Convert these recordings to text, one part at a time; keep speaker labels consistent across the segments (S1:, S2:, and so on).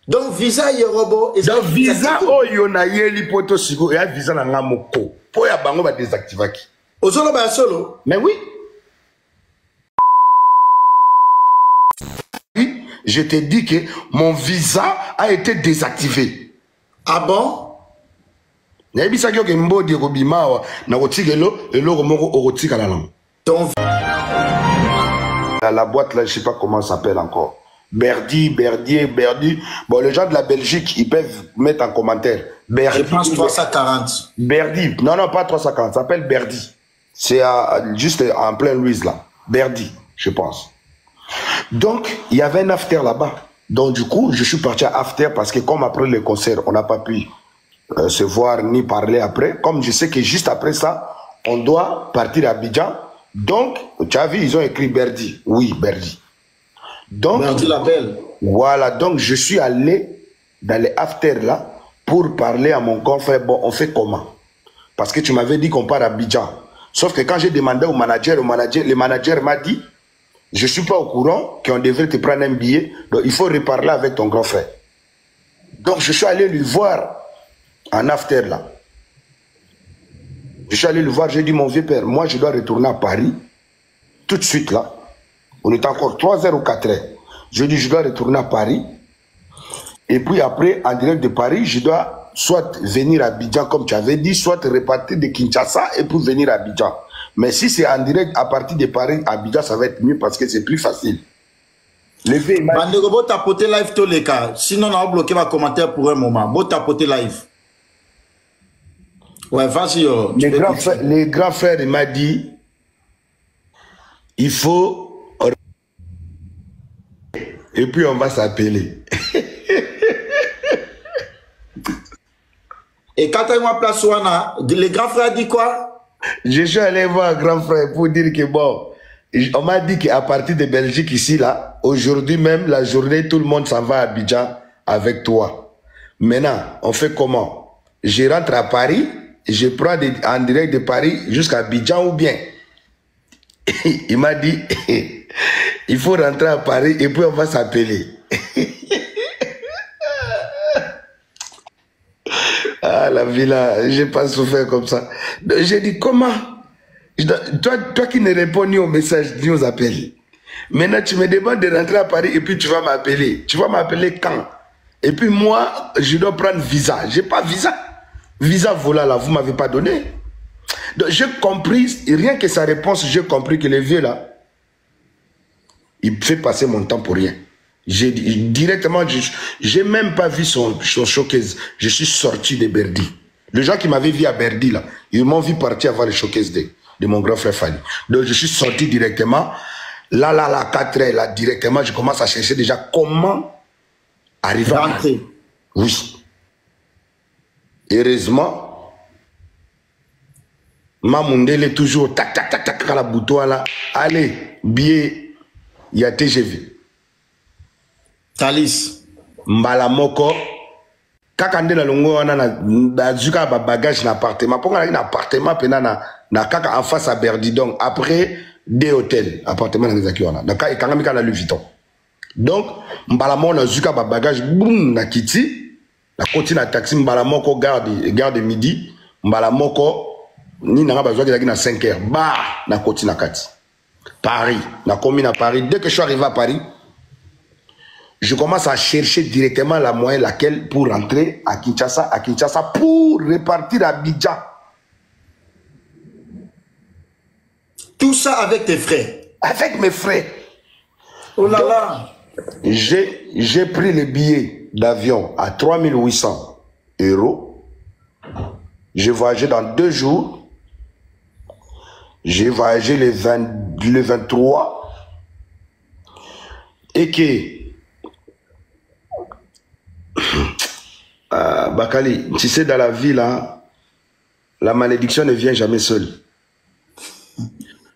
S1: Donc visa yorobo.
S2: Donc visa oyo na yeli poto siko ya visa na ngamoko. Po ya bango ba désactivaki.
S1: Ozolo ba solo.
S2: Mais oui. Je t'ai dit que mon visa a été désactivé.
S1: Ah bon?
S2: Nayebisa kyo ke mbodi ko bimawa na kotikelo eloko moko okotika la langue. La boîte là, je sais pas comment ça s'appelle encore. Berdi. Bon, les gens de la Belgique, ils peuvent mettre en commentaire. Berdi.
S1: Je pense 340.
S2: Berdi. Non, pas 340. Ça s'appelle Berdi. C'est juste en plein Louise là. Berdi, je pense. Donc, il y avait un after là-bas. Donc, du coup, je suis parti à after parce que comme après le concert, on n'a pas pu se voir ni parler après. Comme je sais que juste après ça, on doit partir à Abidjan. Donc, tu as vu, ils ont écrit Berdi. Oui, Berdi. Donc,
S1: Berdi la belle.
S2: Voilà, donc je suis allé dans les after là pour parler à mon confrère. Bon, on fait comment? Parce que tu m'avais dit qu'on part à Abidjan. Sauf que quand j'ai demandé au manager, le manager m'a dit, je ne suis pas au courant qu'on devrait te prendre un billet, donc il faut reparler avec ton grand frère. Donc je suis allé lui voir en after là. Je suis allé le voir, j'ai dit, mon vieux père, moi je dois retourner à Paris, tout de suite là. On est encore 3 heures ou 4 heures. Je dis, je dois retourner à Paris. Et puis après, en direct de Paris, je dois soit venir à Abidjan, comme tu avais dit, soit repartir de Kinshasa et puis venir à Abidjan. Mais si c'est en direct à partir de Paris, à Abidjan, ça va être mieux parce que c'est plus facile. Levé,
S1: Bandego, tapoter live tous les cas. Sinon, on va bloquer ma commentaire pour un moment. Bon, tapoter live. Ouais, vas-y.
S2: Les grands frères, il m'a dit, il faut... Et puis on va s'appeler.
S1: Et quand tu as une place, le grand frère dit quoi?
S2: Je suis allé voir grand frère pour dire que bon, on m'a dit qu'à partir de Belgique ici, là, aujourd'hui même, la journée, tout le monde s'en va à Abidjan avec toi. Maintenant, on fait comment? Je rentre à Paris, je prends en direct de Paris jusqu'à Abidjan ou bien? Il m'a dit, il faut rentrer à Paris et puis on va s'appeler. Ah, la vie là, j'ai pas souffert comme ça. J'ai dit, comment? Toi qui ne réponds ni aux messages ni aux appels. Maintenant, tu me demandes de rentrer à Paris et puis tu vas m'appeler. Tu vas m'appeler quand? Et puis moi, je dois prendre visa. J'ai pas visa. Visa, voilà, là, vous m'avez pas donné. Donc, j'ai compris, rien que sa réponse, j'ai compris que le vieux là, il fait passer mon temps pour rien. Directement, j'ai même pas vu son showcase. Je suis sorti de Berdi. Les gens qui m'avaient vu à Berdi, là, ils m'ont vu partir avant le showcase de mon grand frère Fanny. Donc, je suis sorti directement. Là, 4 heures, là, directement, je commence à chercher déjà comment arriver à rentrer. Oui. Heureusement, Mamundele toujours, tac, à la bouton, là. Allez, billet, il y a TGV.
S1: Thalys.
S2: Mbala moko. Kaka nde na longo wana na zuka ba bagage na appartement. Ponga na appartement pena na kaka en face à Berdi. Donc après des hôtels, appartement na zaki wana. Donc ekangami ka na Louis Vuitton. Donc mbala moko na zuka ba bagage boum na kiti. Na koti na taxi mbala moko garde midi. Mbala moko ni na ba zaki na 5 heures. Ba na koti na kati. Paris, na commis à Paris. Dès que je suis arrivé à Paris, je commence à chercher directement la moyen laquelle pour rentrer à Kinshasa pour repartir à Abidjan.
S1: Tout ça avec tes frères?
S2: Avec mes frères.
S1: Oh là là.
S2: J'ai pris le billet d'avion à 3800 €. J'ai voyagé dans 2 jours. J'ai voyagé le 23. Et que Bakali, tu sais, dans la vie, là, la malédiction ne vient jamais seule.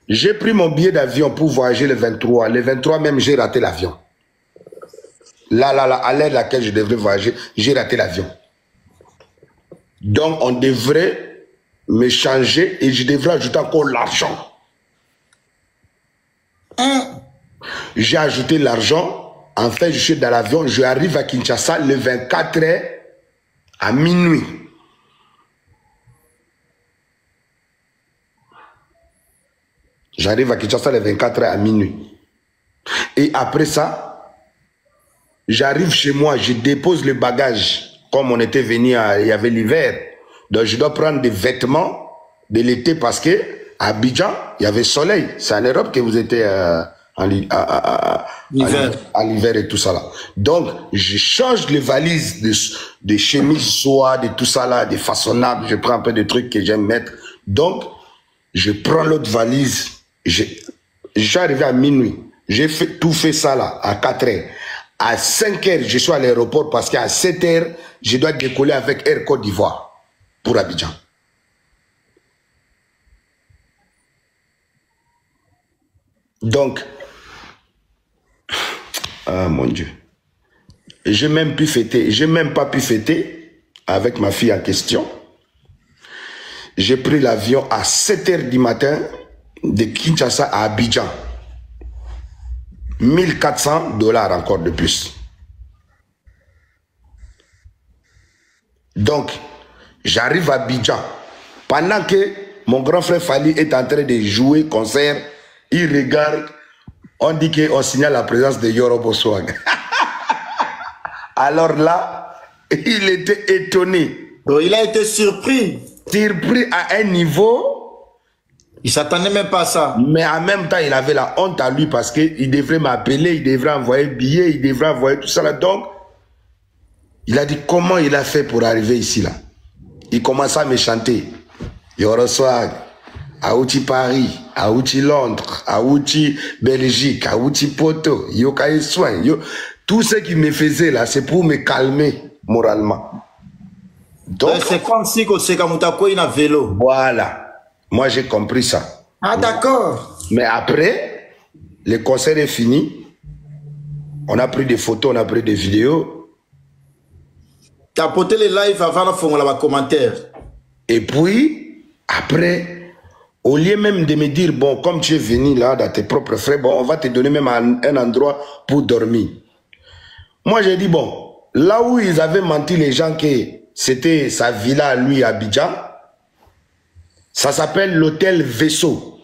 S2: J'ai pris mon billet d'avion pour voyager le 23. Le 23 même, j'ai raté l'avion. Là, à l'heure à laquelle je devrais voyager, j'ai raté l'avion. Donc, on devrait me changer et je devrais ajouter encore l'argent. J'ai ajouté l'argent. Enfin, je suis dans l'avion, je arrive à Kinshasa le 24 à minuit. J'arrive à Kinshasa le 24 à minuit. Et après ça, j'arrive chez moi, je dépose le bagage. Comme on était venu, il y avait l'hiver. Donc je dois prendre des vêtements de l'été parce que à Abidjan, il y avait soleil. C'est en Europe que vous étiez à l'hiver et tout ça là. Donc je change les valises de chemises soie, de tout ça là, des façonnables. Je prends un peu de trucs que j'aime mettre. Donc je prends l'autre valise. Je suis arrivé à minuit. J'ai tout fait ça là à 4 heures. À 5 heures, je suis à l'aéroport parce qu'à 7 heures, je dois décoller avec Air Côte d'Ivoire pour Abidjan. Donc, ah mon Dieu, j'ai même pu fêter, j'ai même pas pu fêter avec ma fille en question. J'ai pris l'avion à 7 heures du matin de Kinshasa à Abidjan. 1400 $ encore de plus. Donc, j'arrive à Abidjan. Pendant que mon grand frère Fali est en train de jouer concert, il regarde, on dit qu'on signale la présence de Yorobo Swag. Alors là, il était étonné.
S1: Donc, il a été surpris.
S2: Surpris à un niveau.
S1: Il ne s'attendait même pas à ça.
S2: Mais en même temps, il avait la honte à lui parce qu'il devrait m'appeler, il devrait envoyer le billet, il devrait envoyer tout ça là. Donc, il a dit comment il a fait pour arriver ici là. Il commence à me chanter. Yoro Swag, Aouti Paris, Aouti Londres, Aouti Belgique, Aouti Poto, Yokaï Soin. Tout ce qu'il me faisait là, c'est pour me calmer moralement. Donc,
S1: c'est comme si il a vélo.
S2: Voilà. Moi, j'ai compris ça.
S1: Ah, d'accord.
S2: Mais après, le concert est fini. On a pris des photos, on a pris des vidéos.
S1: Tu as porté les lives avant de faire les commentaires.
S2: Et puis, après, au lieu même de me dire, bon, comme tu es venu là, dans tes propres frais, bon, on va te donner même un endroit pour dormir. Moi, j'ai dit, bon, là où ils avaient menti les gens que c'était sa villa à lui à Abidjan, ça s'appelle l'hôtel Vaisseau.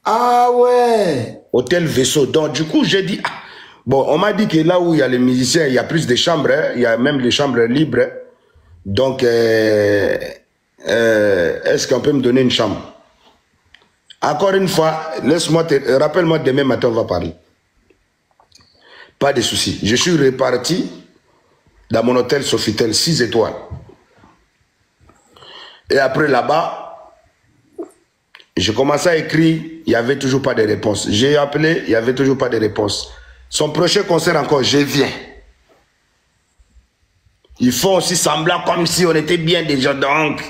S1: Ah ouais.
S2: Hôtel Vaisseau. Donc, du coup, j'ai dit, ah, bon, on m'a dit que là où il y a les musiciens, il y a plus de chambres, hein, il y a même des chambres libres. Hein. Donc, est-ce qu'on peut me donner une chambre? Encore une fois, laisse-moi, rappelle-moi demain matin, on va parler. Pas de souci. Je suis reparti dans mon hôtel Sofitel 6 étoiles. Et après là-bas, j'ai commencé à écrire, il n'y avait toujours pas de réponse. J'ai appelé, il n'y avait toujours pas de réponse. Son prochain concert encore, je viens. Ils font aussi semblant comme si on était bien déjà. Donc,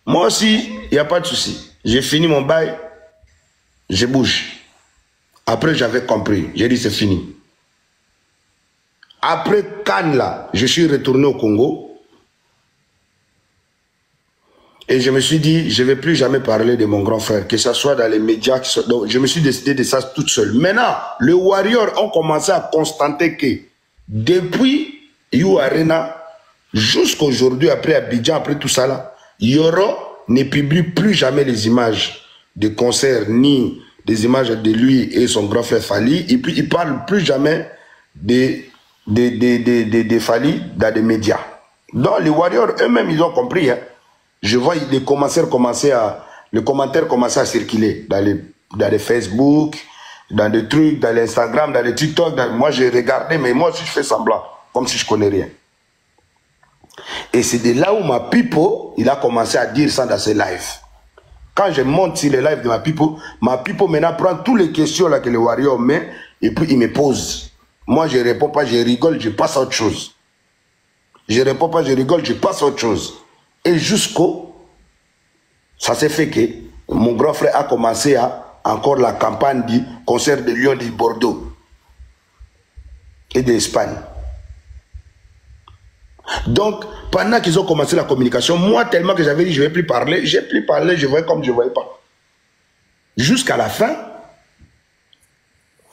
S2: moi aussi, il n'y a pas de souci. J'ai fini mon bail, je bouge. Après, j'avais compris. J'ai dit, c'est fini. Après Cannes, là, je suis retourné au Congo. Et je me suis dit, je ne vais plus jamais parler de mon grand frère, que ce soit dans les médias. Donc, je me suis décidé de ça toute seule. Maintenant, le Warrior ont commencé à constater que depuis You Arena, jusqu'à aujourd'hui, après Abidjan, après tout ça là, Yoro ne publie plus jamais les images de concerts, ni des images de lui et son grand frère Fali. Et puis, il ne parle plus jamais de Fali dans les médias. Donc, les Warriors eux-mêmes, ils ont compris, hein. Je vois les commentaires commencer à circuler dans les Facebook, dans des trucs, dans l'Instagram, dans les TikTok. Moi, j'ai regardé, mais moi aussi, je fais semblant, comme si je connais rien. Et c'est de là où ma pipo, il a commencé à dire ça dans ses lives. Quand je monte sur les lives de ma pipo maintenant prend toutes les questions là que le Warrior met, et puis il me pose. Moi, je ne réponds pas, je rigole, je passe à autre chose. Je ne réponds pas, je rigole, je passe à autre chose. Et jusqu'au, ça s'est fait que mon grand frère a commencé à encore la campagne du concert de Lyon de Bordeaux et d'Espagne. Donc, pendant qu'ils ont commencé la communication, moi, tellement que j'avais dit je ne vais plus parler, j'ai plus parlé, je voyais comme je ne voyais pas. Jusqu'à la fin,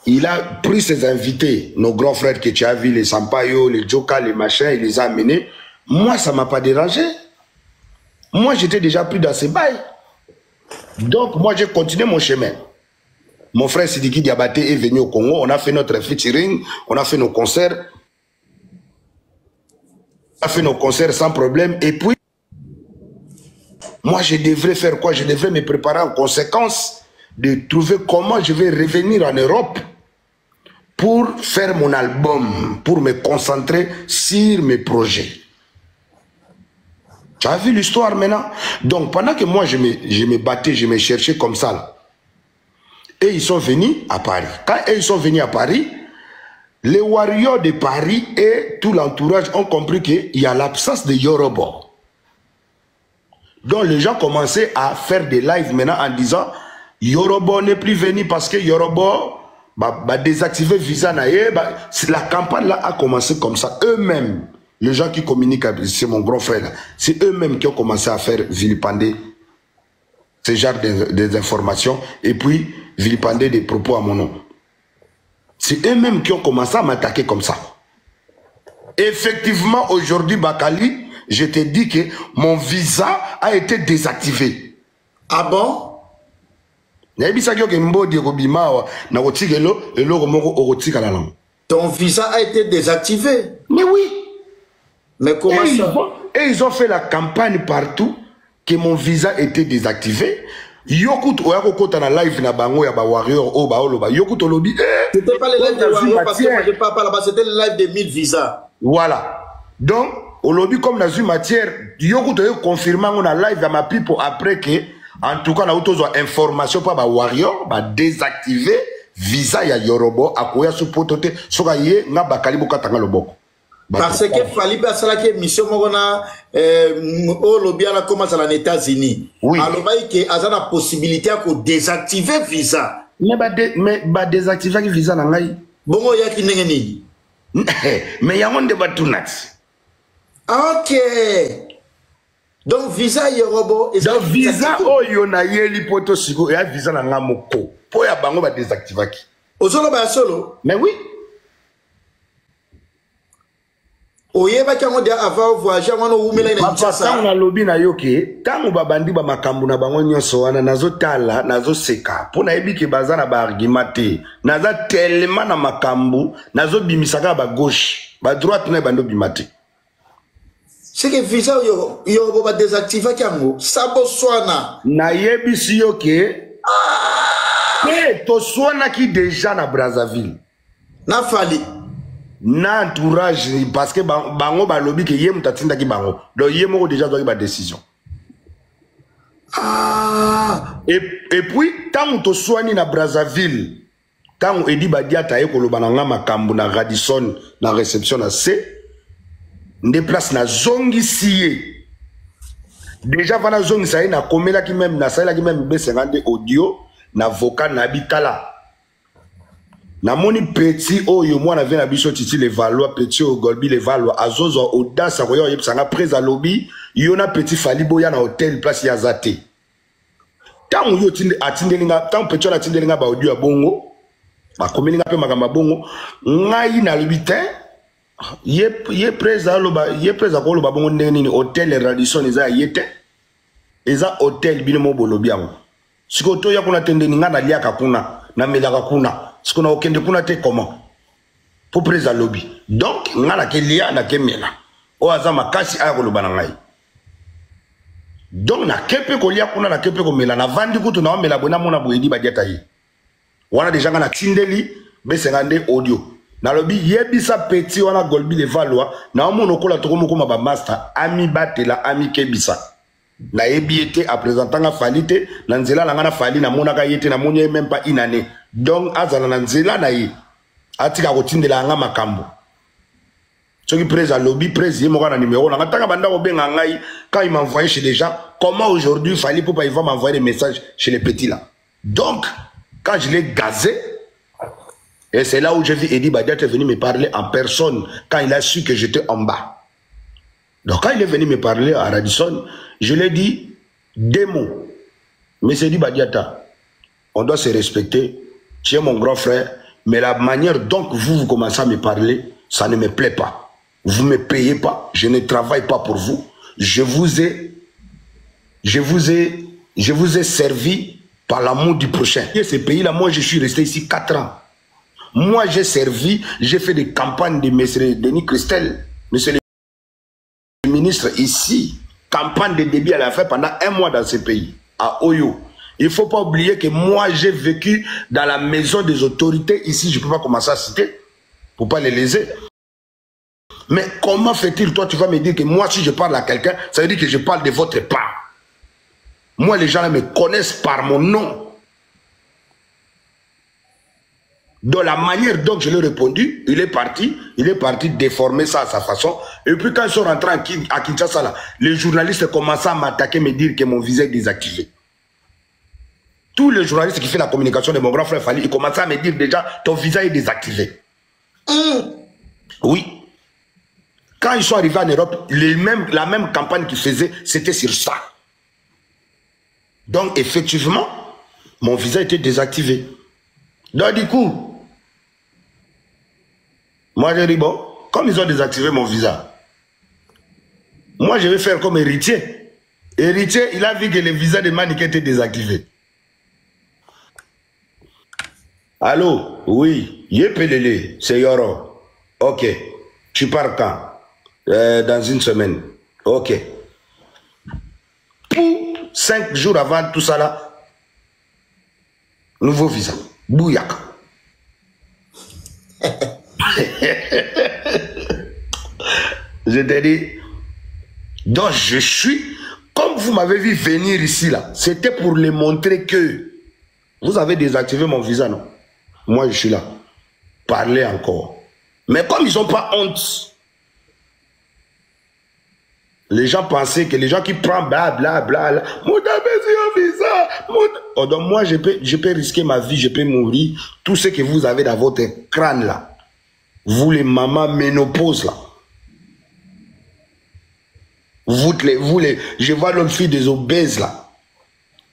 S2: il a pris ses invités, nos grands frères que tu as vus, les Sampaio, les Joka, les machins, il les a amenés. Moi, ça ne m'a pas dérangé. Moi, j'étais déjà plus dans ces bails. Donc, moi, j'ai continué mon chemin. Mon frère Sidiki Diabaté est venu au Congo. On a fait notre featuring, on a fait nos concerts. On a fait nos concerts sans problème. Et puis, moi, je devrais faire quoi? Je devrais me préparer en conséquence de trouver comment je vais revenir en Europe pour faire mon album, pour me concentrer sur mes projets. Tu as vu l'histoire maintenant? Donc, pendant que moi, je me battais, je me cherchais comme ça, là, et ils sont venus à Paris. Quand ils sont venus à Paris, les warriors de Paris et tout l'entourage ont compris qu'il y a l'absence de Yoruba. Donc, les gens commençaient à faire des lives maintenant en disant Yoruba n'est plus venu parce que Yoruba va désactiver visa. La campagne là a commencé comme ça. Eux-mêmes, les gens qui communiquent, c'est mon grand frère, c'est eux-mêmes qui ont commencé à faire vilipender ce genre des informations et puis vilipender des propos à mon nom. C'est eux-mêmes qui ont commencé à m'attaquer comme ça. Effectivement, aujourd'hui, Bakali, je te dis que mon visa a été désactivé.
S1: Ah bon? Ton visa a été désactivé?
S2: Mais oui.
S1: Mais comment ça?
S2: Et ils ont fait la campagne partout que mon visa était désactivé. Yokut oyakokota na live na bango ya ba warrior o ba oloba yokut olobi
S1: c'était pas le live de warrior parce que moi je parle pas là-bas, c'était le live de 1000 visas.
S2: Voilà. Donc olobi comme na une matière yokut oyo confirmer on a live à ma people après que en tout cas na utozo information pas ba warrior ba désactiver visa ya Yoruba akoya su potote soka ye nga bakali bokatanga loboko.
S1: Parce que Fali Basala qui est mission Morona au lobby à la commence à les États-Unis.
S2: Oui.
S1: Alors il y a la possibilité de désactiver visa.
S2: Mais désactiver visa nangai.
S1: Bon il y a qui n'est ni.
S2: Mais il y a un débat tout net.
S1: OK. Donc visa Yoruba et
S2: donc visa oyo na yeli poto siko ya visa nanga moko. Po ya bango ba désactiver ki.
S1: Ozolo ba solo.
S2: Mais oui.
S1: Oye ba kango dia avant voyager wana umela ina Kinshasa.
S2: Papa na lobby na yoke, tango babandi ba makambu na bango nyonso wana nazotala, nazoseka. Pona ebiki bazana ba argumenter. Naza tellement na makambu, nazobimisaka ba gauche, ba droite na bando bimate.
S1: C'est que visa yo ba désactiver kango, sabo swana.
S2: Na yebisi yoke. Mais to swana ki déjà na Brazzaville.
S1: Na Fali.
S2: Na entourage parce que bango ba lobby que yem tatinda ki bango. Donc yemo déjà doit ba décision.
S1: Ah.
S2: Et puis tant to soigner na Brazzaville, tant edi badiata e koloba na nga makambu na Radisson na réception na C, déplace na zongi sié. Déjà vana zongi sa na komela ki même na sala ki même B50 audio na vocal na bitala. Na moni petit oyo mwana vient na biso titi les Valois petit au Golbi les Valois azozo audace akoyo yebsanga presa lobby yona petit Fali boya na hôtel place ya zate. Tant yo tinde atindelinga tant petit la tindelinga ba audio ya bongo ba komelinga pe makamba bongo ngai na lobitin ye presa loba ye presa ko loba bongo ndenge nini hôtel Radisson eza yete eza hôtel bino mo bolobi yango siko to ya kuna tendelinga na liaka kuna na melaka kuna ce qu'on a aucun de connaître comment pour presa lobby donc ngala ke lia na kemela o azama kasi aya ko lobana ngai donc na kepe ko lia kuna na kepe ko mela na vandi kutu na mela bona mona boedi badiata yi wana déjà na tindeli B50 audio na lobby yebisa petit wana Golbi les Valois na mono kola to ko ba master ami batela ami kebisa na ebiete à présentant Falite na nzela la ngana Fali na mona ka yete na monye même pas une année. Donc azala na nzela na yi atika kotindela nga makambo soki presa lobby presi mo kana numéro na ngata banda ko benga ngai quand il m'envoie chez les gens comment aujourd'hui Fali pour pas il va m'envoyer des messages chez les petits là. Donc quand je l'ai gazé et c'est là où j'ai vu Eddie Badiat est venu me parler en personne quand il a su que j'étais en bas. Donc quand il est venu me parler à Radisson, je lui ai dit deux mots. Mais c'est dit Badiata, on doit se respecter. Tu es mon grand frère. Mais la manière dont vous commencez à me parler, ça ne me plaît pas. Vous ne me payez pas, je ne travaille pas pour vous. Je vous ai servi par l'amour du prochain. Et ce pays-là, moi, je suis resté ici 4 ans. Moi, j'ai servi, j'ai fait des campagnes de M. Denis Christel, monsieur le ministre, ici. Campagne de débit à la fin pendant 1 mois dans ce pays, à Oyo. Il ne faut pas oublier que moi, j'ai vécu dans la maison des autorités. Ici, je ne peux pas commencer à citer, pour ne pas les léser. Mais comment fait-il, toi, tu vas me dire que moi, si je parle à quelqu'un, ça veut dire que je parle de votre part. Moi, les gens là me connaissent par mon nom. De la manière dont je lui ai répondu, il est parti déformer ça à sa façon. Et puis quand ils sont rentrés à Kinshasa, là, les journalistes commençaient à m'attaquer, me dire que mon visa est désactivé. Tous les journalistes qui font la communication de mon grand frère Fali, ils commençaient à me dire déjà, ton visa est désactivé. Oui. Quand ils sont arrivés en Europe, la même campagne qu'ils faisaient, c'était sur ça. Donc effectivement, mon visa était désactivé. Donc du coup, moi j'ai dit bon, comme ils ont désactivé mon visa, moi je vais faire comme héritier. Héritier, il a vu que le visa de Maniké était désactivé. Allô, oui, Yepelele, c'est Yoro. Ok, tu pars quand? Dans une semaine. Ok. Pour 5 jours avant tout ça là, nouveau visa. Bouillac. Je t'ai dit, donc je suis, comme vous m'avez vu venir ici là, c'était pour les montrer que vous avez désactivé mon visa, non? Moi je suis là. Parlez encore. Mais comme ils n'ont pas honte, les gens pensaient que les gens qui prennent blablabla, oh, donc moi je peux risquer ma vie, je peux mourir. Tout ce que vous avez dans votre crâne là, vous les mamans ménopause là, je vois l'autre fille des obèses là.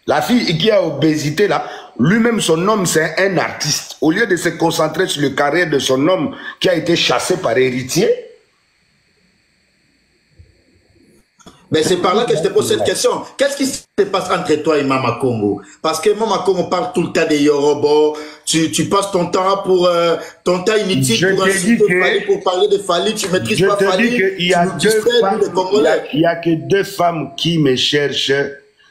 S2: La fille qui a obésité là, lui-même son homme c'est un artiste. Au lieu de se concentrer sur le carrière de son homme qui a été chassé par héritier.
S1: Mais c'est par là que je te pose cette question. Qu'est-ce qui se passe entre toi et Mama Congo? Parce que Mama Congo parle tout le temps des Yoruba. Tu passes ton temps pour ton temps inutile pour insulter Fali, pour parler de Fali. Tu maîtrises pas Fali. Il y
S2: a que 2 femmes qui me cherchent.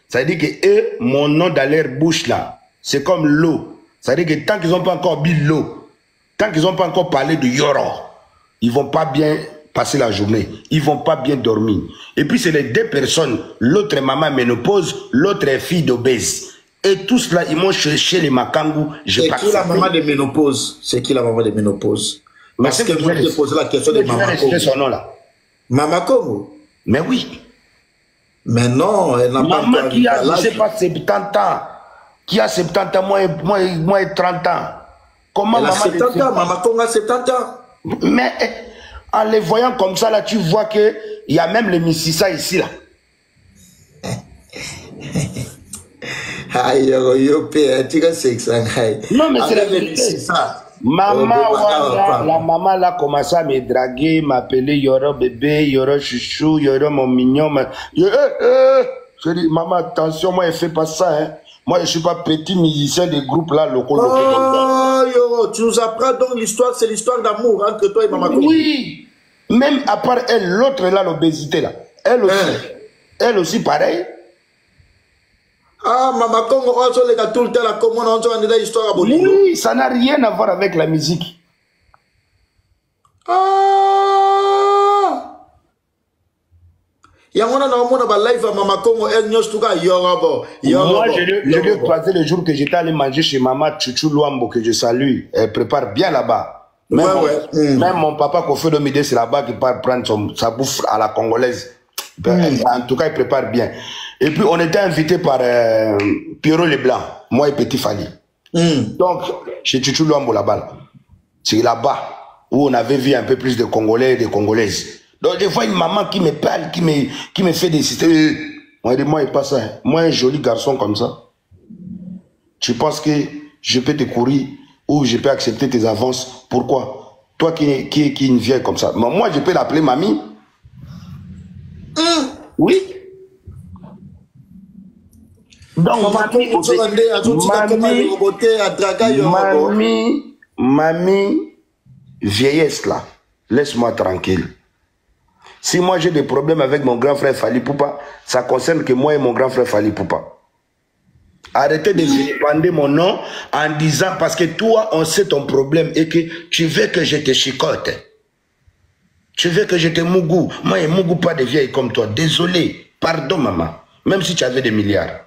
S2: Ça veut dire que eux, mon nom dans leur bouche là, c'est comme l'eau. Ça veut dire que tant qu'ils n'ont pas encore bu l'eau, tant qu'ils n'ont pas encore parlé de Yoro, ils vont pas bien passer la journée, ils vont pas bien dormir. Et puis c'est les 2 personnes, l'autre est maman ménopause, l'autre est fille d'obèse. Et tous là, ils m'ont cherché les Makangou.
S1: C'est qui la maman de ménopause? C'est qui la maman de ménopause? Parce que moi, je te pose la question de Mama Congo.
S2: Son nom là.
S1: Mama Congo?
S2: Mais oui.
S1: Mais non, elle n'a pas...
S2: Maman qui a, je sais pas, 70 ans. Qui a 70 ans, moi 30 ans. Comment
S1: elle a
S2: maman
S1: 70 ans, Mama Congo a 70 ans.
S2: Mais en les voyant comme ça, là, tu vois qu'il y a même les Mississa ici, là.
S1: Aïe, tu as 600.
S2: Non, mais c'est la vérité. Maman, la maman là commençait à me draguer, m'appeler Yoro bébé, Yoro chouchou, Yoro mon mignon. Je dis, maman, attention, moi, je ne fais pas ça. Hein. Moi, je ne suis pas petit musicien des groupes là, locaux.
S1: Oh, Yoro, tu nous apprends donc l'histoire, c'est l'histoire d'amour entre toi et Mama Congo.
S2: Oui, même à part elle, l'autre là, l'obésité là, elle aussi pareil.
S1: Ah, Mama Congo, on se lega tout le temps, la commune, on se rend dans l'histoire à Bolingo.
S2: Oui, ça n'a rien à voir avec la musique.
S1: Ah! Yangona na omona ba live à Mama Congo, elle nyos tuka Yorobo.
S2: Moi, je l'ai croisé le jour que j'étais allé manger chez Maman Chouchou Luambo, que je salue. Elle prépare bien là-bas. Même mon papa Kofi Domide, c'est là-bas qu'il part prendre sa bouffe à la congolaise. En tout cas, il prépare bien. Et puis, on était invité par Pierrot Leblanc, moi et Petit Fali. Donc, chez Chouchou Luambo là-bas. C'est là-bas où on avait vu un peu plus de Congolais et de Congolaises. Donc, des fois, une maman qui me parle, qui me fait des systèmes. Moi, je dis, moi, il pas ça. Moi, un joli garçon comme ça. Tu penses que je peux te courir ou je peux accepter tes avances. Pourquoi? Toi qui est une vieille comme ça. Mais moi, je peux l'appeler mamie. Oui. Donc, mamie, vieillesse là, laisse-moi tranquille. Si moi j'ai des problèmes avec mon grand frère Fally Ipupa, ça concerne que moi et mon grand frère Fally Ipupa. Arrêtez de demander mon nom en disant parce que toi on sait ton problème et que tu veux que je te chicote. Tu veux que je te mougou. Moi je ne mougou pas de vieille comme toi. Désolé. Pardon maman. Même si tu avais des milliards.